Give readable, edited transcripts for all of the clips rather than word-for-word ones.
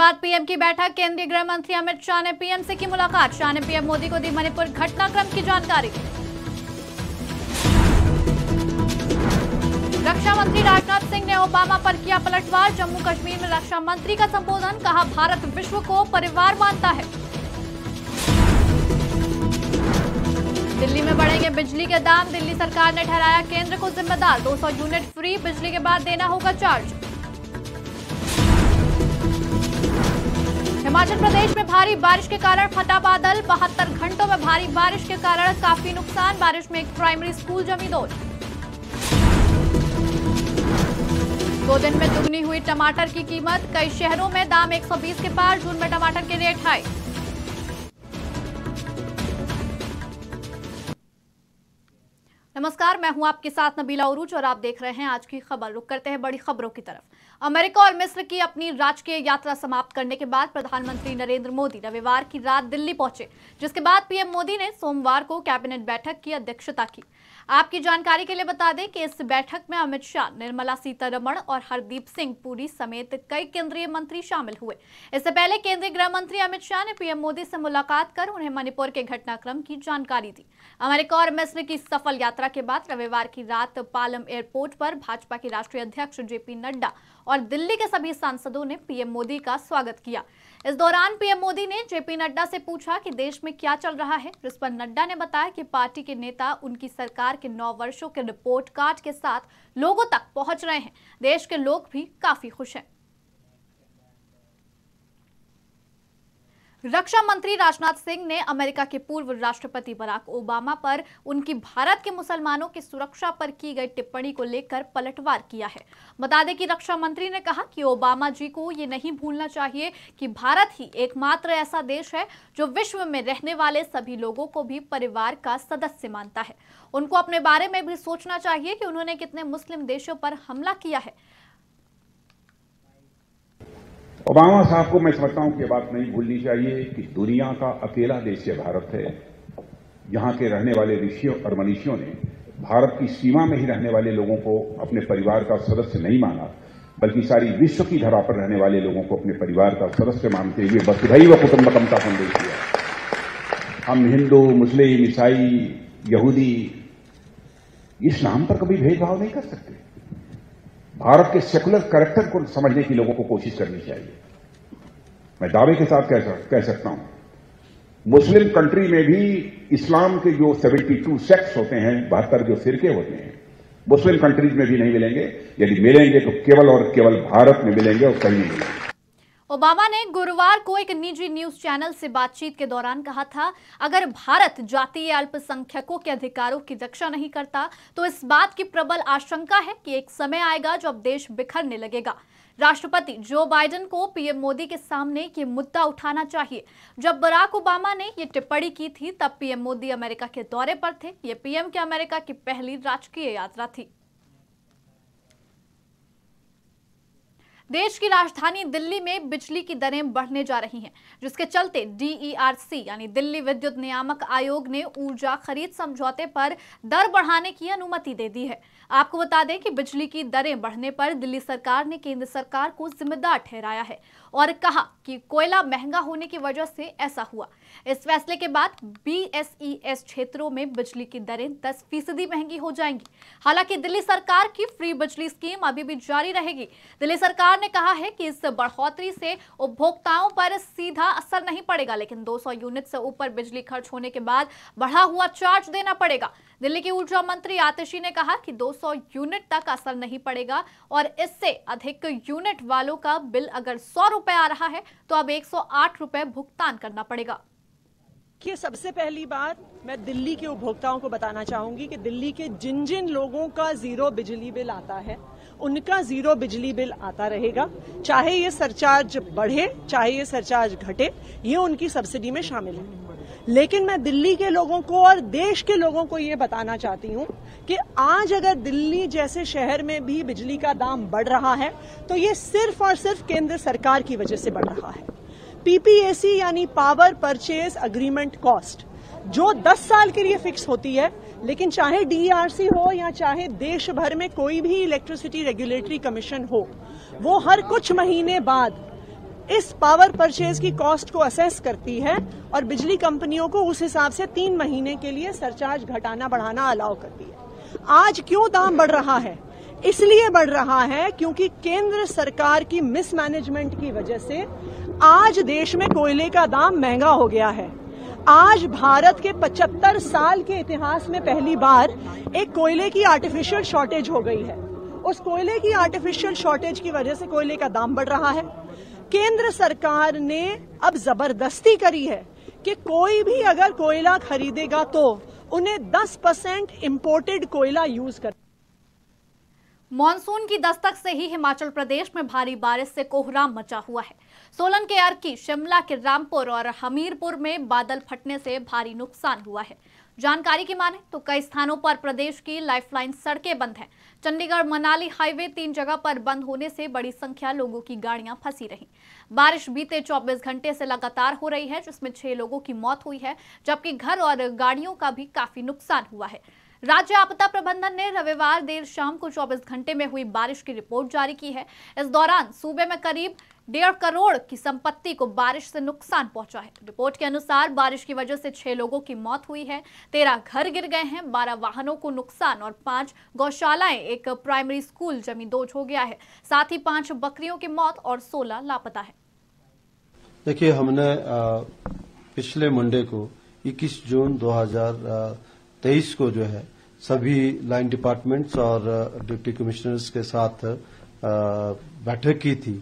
बाद पीएम की बैठक, केंद्रीय गृह मंत्री अमित शाह ने पीएम से की मुलाकात। शाह ने पीएम मोदी को दी मणिपुर घटनाक्रम की जानकारी। रक्षा मंत्री राजनाथ सिंह ने ओबामा पर किया पलटवार। जम्मू कश्मीर में रक्षा मंत्री का संबोधन, कहा भारत विश्व को परिवार मानता है। दिल्ली में बढ़ेंगे बिजली के दाम, दिल्ली सरकार ने ठहराया केंद्र को जिम्मेदार। 200 यूनिट फ्री बिजली के बाद देना होगा चार्ज। हिमाचल प्रदेश में भारी बारिश के कारण फटा बादल, 72 घंटों में भारी बारिश के कारण काफी नुकसान। बारिश में एक प्राइमरी स्कूल जमी डोल। 2 दिन में दुगनी हुई टमाटर की कीमत, कई शहरों में दाम 120 के पार। जून में टमाटर के रेट हाई। नमस्कार, मैं हूं आपके साथ नबीला उरूज और आप देख रहे हैं आज की खबर। रुक करते हैं बड़ी खबरों की तरफ। अमेरिका और मिस्र की अपनी राजकीय यात्रा समाप्त करने के बाद प्रधानमंत्री नरेंद्र मोदी रविवार की रात दिल्ली पहुंचे, जिसके बाद पीएम मोदी ने सोमवार को कैबिनेट बैठक की अध्यक्षता की। आपकी जानकारी के लिए बता दें कि इस बैठक में अमित शाह, निर्मला सीतारमण और हरदीप सिंह पुरी समेत कई केंद्रीय मंत्री शामिल हुए। इससे पहले केंद्रीय गृह मंत्री अमित शाह ने पीएम मोदी से मुलाकात कर उन्हें मणिपुर के घटनाक्रम की जानकारी दी। अमेरिका और मिस्र की सफल यात्रा के बाद रविवार की रात पालम एयरपोर्ट पर भाजपा के राष्ट्रीय अध्यक्ष जेपी नड्डा और दिल्ली के सभी सांसदों ने पीएम मोदी का स्वागत किया। इस दौरान पीएम मोदी ने जेपी नड्डा से पूछा कि देश में क्या चल रहा है, जिस पर नड्डा ने बताया कि पार्टी के नेता उनकी सरकार के 9 वर्षों के रिपोर्ट कार्ड के साथ लोगों तक पहुंच रहे हैं। देश के लोग भी काफी खुश हैं। रक्षा मंत्री राजनाथ सिंह ने अमेरिका के पूर्व राष्ट्रपति बराक ओबामा पर उनकी भारत के मुसलमानों की सुरक्षा पर की गई टिप्पणी को लेकर पलटवार किया है। बता दें कि रक्षा मंत्री ने कहा कि ओबामा जी को ये नहीं भूलना चाहिए कि भारत ही एकमात्र ऐसा देश है जो विश्व में रहने वाले सभी लोगों को भी परिवार का सदस्य मानता है। उनको अपने बारे में भी सोचना चाहिए कि उन्होंने कितने मुस्लिम देशों पर हमला किया है। ओबामा साहब को मैं समझता हूं कि ये बात नहीं भूलनी चाहिए कि दुनिया का अकेला देश ये भारत है। यहां के रहने वाले ऋषियों और मनीषियों ने भारत की सीमा में ही रहने वाले लोगों को अपने परिवार का सदस्य नहीं माना, बल्कि सारी विश्व की धरा पर रहने वाले लोगों को अपने परिवार का सदस्य मानते हुए वसुधैव कुटुंबकम का संदेश दिया। हम हिंदू, मुस्लिम, ईसाई, यहूदी इस नाम पर कभी भेदभाव नहीं कर सकते। भारत के सेकुलर कैरेक्टर को समझने की लोगों को कोशिश करनी चाहिए। मैं दावे के साथ कह सकता हूं, मुस्लिम कंट्री में भी इस्लाम के जो 72 सेक्ट्स होते हैं, 72 जो फिरके होते हैं, मुस्लिम कंट्रीज में भी नहीं मिलेंगे। यदि मिलेंगे तो केवल और केवल भारत में मिलेंगे और कहीं नहीं मिलेंगे। ओबामा ने गुरुवार को एक निजी न्यूज चैनल से बातचीत के दौरान कहा था, अगर भारत जातीय अल्पसंख्यकों के अधिकारों की रक्षा नहीं करता तो इस बात की प्रबल आशंका है कि एक समय आएगा जब देश बिखरने लगेगा। राष्ट्रपति जो बाइडेन को पीएम मोदी के सामने ये मुद्दा उठाना चाहिए। जब बराक ओबामा ने ये टिप्पणी की थी तब पीएम मोदी अमेरिका के दौरे पर थे। ये पीएम के अमेरिका की पहली राजकीय यात्रा थी। देश की राजधानी दिल्ली में बिजली की दरें बढ़ने जा रही हैं, जिसके चलते DERC यानी दिल्ली विद्युत नियामक आयोग ने ऊर्जा खरीद समझौते पर दर बढ़ाने की अनुमति दे दी है। आपको बता दें कि बिजली की दरें बढ़ने पर दिल्ली सरकार ने केंद्र सरकार को जिम्मेदार ठहराया है और कहा कि कोयला महंगा होने की वजह से ऐसा हुआ। इस फैसले के बाद BSES क्षेत्रों में बिजली की दरें 10% महंगी हो जाएंगी। हालांकि दिल्ली सरकार की फ्री बिजली स्कीम अभी भी जारी रहेगी। दिल्ली सरकार ने कहा है कि इस बढ़ोतरी से उपभोक्ताओं पर सीधा असर नहीं पड़ेगा, लेकिन 200 यूनिट से ऊपर बिजली खर्च होने के बाद बढ़ा हुआ चार्ज देना पड़ेगा। दिल्ली की ऊर्जा मंत्री आतिशी ने कहा कि 200 यूनिट तक असर नहीं पड़ेगा और इससे अधिक यूनिट वालों का बिल अगर 100 रुपए आ रहा है तो अब 108 रुपए भुगतान करना पड़ेगा। कि सबसे पहली बात मैं दिल्ली के उपभोक्ताओं को बताना चाहूंगी कि दिल्ली के जिन जिन लोगों का 0 बिजली बिल आता है उनका 0 बिजली बिल आता रहेगा। चाहे ये सरचार्ज बढ़े चाहे ये सरचार्ज घटे, ये उनकी सब्सिडी में शामिल है। लेकिन मैं दिल्ली के लोगों को और देश के लोगों को ये बताना चाहती हूँ कि आज अगर दिल्ली जैसे शहर में भी बिजली का दाम बढ़ रहा है तो ये सिर्फ और सिर्फ केंद्र सरकार की वजह से बढ़ रहा है। PPAC यानी पावर परचेज अग्रीमेंट कॉस्ट, जो 10 साल के लिए फिक्स होती है, लेकिन चाहे DERC हो या चाहे देश भर में कोई भी इलेक्ट्रिसिटी रेगुलेटरी कमीशन हो, वो हर कुछ महीने बाद इस पावर परचेज की कॉस्ट को असेस करती है और बिजली कंपनियों को उस हिसाब से 3 महीने के लिए सरचार्ज घटाना बढ़ाना अलाउ करती है। आज क्यों दाम बढ़ रहा है? इसलिए बढ़ रहा है क्योंकि केंद्र सरकार की मिसमैनेजमेंट की वजह से आज देश में कोयले का दाम महंगा हो गया है। आज भारत के 75 साल के इतिहास में पहली बार एक कोयले की आर्टिफिशियल शॉर्टेज हो गई है। उस कोयले की आर्टिफिशियल शॉर्टेज की वजह से कोयले का दाम बढ़ रहा है। केंद्र सरकार ने अब जबरदस्ती करी है कि कोई भी अगर कोयला खरीदेगा तो उन्हें 10% इंपोर्टेड कोयला यूज कर। मॉनसून की दस्तक से ही हिमाचल प्रदेश में भारी बारिश से कोहराम मचा हुआ है। सोलन के अर्की, शिमला के रामपुर और हमीरपुर में बादल फटने से भारी नुकसान हुआ है। जानकारी की माने तो कई स्थानों पर प्रदेश की लाइफलाइन सड़कें बंद हैं। चंडीगढ़ मनाली हाईवे 3 जगह पर बंद होने से बड़ी संख्या लोगों की गाड़ियां फंसी रहीं। बारिश बीते 24 घंटे से लगातार हो रही है, जिसमें 6 लोगों की मौत हुई है, जबकि घर और गाड़ियों का भी काफी नुकसान हुआ है। राज्य आपदा प्रबंधन ने रविवार देर शाम को 24 घंटे में हुई बारिश की रिपोर्ट जारी की है। इस दौरान सूबे में करीब 1.5 करोड़ की संपत्ति को बारिश से नुकसान पहुंचा है। रिपोर्ट के अनुसार बारिश की वजह से 6 लोगों की मौत हुई है, 13 घर गिर गए हैं, 12 वाहनों को नुकसान और 5 गौशालाएं, एक प्राइमरी स्कूल जमींदोज हो गया है। साथ ही 5 बकरियों की मौत और 16 लापता है। देखिए, हमने पिछले मंडे को 21 जून 2023 को जो है सभी लाइन डिपार्टमेंट्स और डिप्टी कमिश्नर्स के साथ बैठक की थी,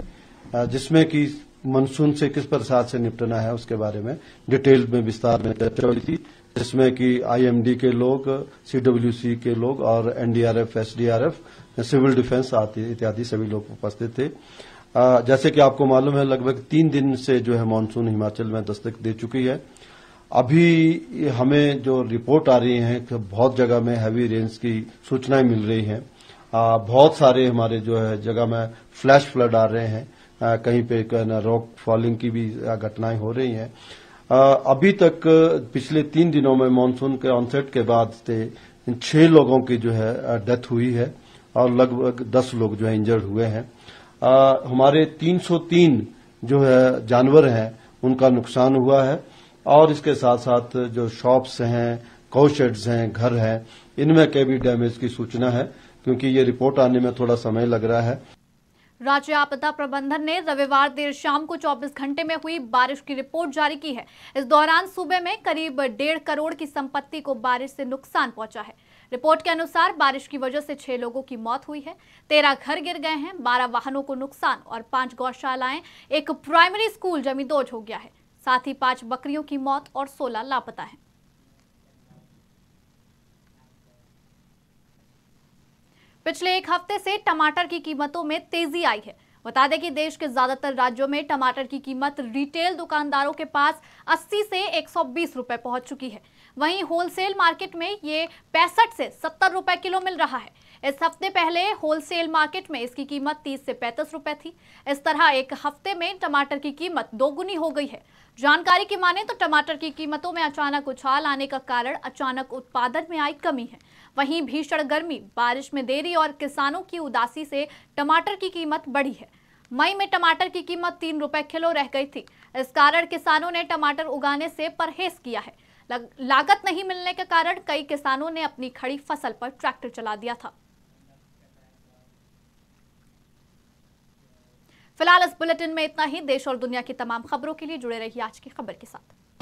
जिसमें कि मानसून से किस प्रकार से निपटना है उसके बारे में डिटेल में विस्तार में चर्चा हुई थी, जिसमें कि आईएमडी के लोग, सीडब्ल्यूसी के लोग और एनडीआरएफ, एसडीआरएफ, सिविल डिफेंस इत्यादि सभी लोग उपस्थित थे। जैसे कि आपको मालूम है, लगभग 3 दिन से जो है मानसून हिमाचल में दस्तक दे चुकी है। अभी हमें जो रिपोर्ट आ रही है कि बहुत जगह में हैवी रेन्स की सूचनाएं मिल रही हैं। बहुत सारे हमारे जो है जगह में फ्लैश फ्लड आ रहे हैं, कहीं पे रॉक फॉलिंग की भी घटनाएं हो रही हैं। अभी तक पिछले 3 दिनों में मानसून के ऑनसेट के बाद से 6 लोगों की जो है डेथ हुई है और लगभग 10 लोग जो है इंजर्ड हुए हैं। हमारे 303 जो है जानवर हैं उनका नुकसान हुआ है और इसके साथ साथ जो शॉप्स हैं, काउशेड्स हैं, घर हैं, इनमें के भी डैमेज की सूचना है, क्योंकि ये रिपोर्ट आने में थोड़ा समय लग रहा है। राज्य आपदा प्रबंधन ने रविवार देर शाम को 24 घंटे में हुई बारिश की रिपोर्ट जारी की है। इस दौरान सूबे में करीब 1.5 करोड़ की संपत्ति को बारिश से नुकसान पहुंचा है। रिपोर्ट के अनुसार बारिश की वजह से 6 लोगों की मौत हुई है, 13 घर गिर गए हैं, 12 वाहनों को नुकसान और 5 गौशालाएं, एक प्राइमरी स्कूल जमींदोज हो गया है। साथ ही 5 बकरियों की मौत और 16 लापता हैं। पिछले 1 हफ्ते से टमाटर की कीमतों में तेजी आई है। बता दें कि देश के ज्यादातर राज्यों में टमाटर की कीमत रिटेल दुकानदारों के पास 80 से 120 रुपए पहुंच चुकी है। वहीं होलसेल मार्केट में ये 65 से 70 रुपए किलो मिल रहा है। इस हफ्ते पहले होलसेल मार्केट में इसकी कीमत 30 से 35 रुपए थी। इस तरह 1 हफ्ते में टमाटर की कीमत दोगुनी हो गई है। जानकारी की माने तो टमाटर की कीमतों में अचानक उछाल आने का कारण अचानक उत्पादन में आई कमी है। वहीं भीषण गर्मी, बारिश में देरी और किसानों की उदासी से टमाटर की कीमत बढ़ी है। मई में टमाटर की कीमत 3 रुपए किलो रह गई थी। इस कारण किसानों ने टमाटर उगाने से परहेज किया है। लागत नहीं मिलने के कारण कई किसानों ने अपनी खड़ी फसल पर ट्रैक्टर चला दिया था। फिलहाल इस बुलेटिन में इतना ही। देश और दुनिया की तमाम खबरों के लिए जुड़े रहिए आज की खबर के साथ।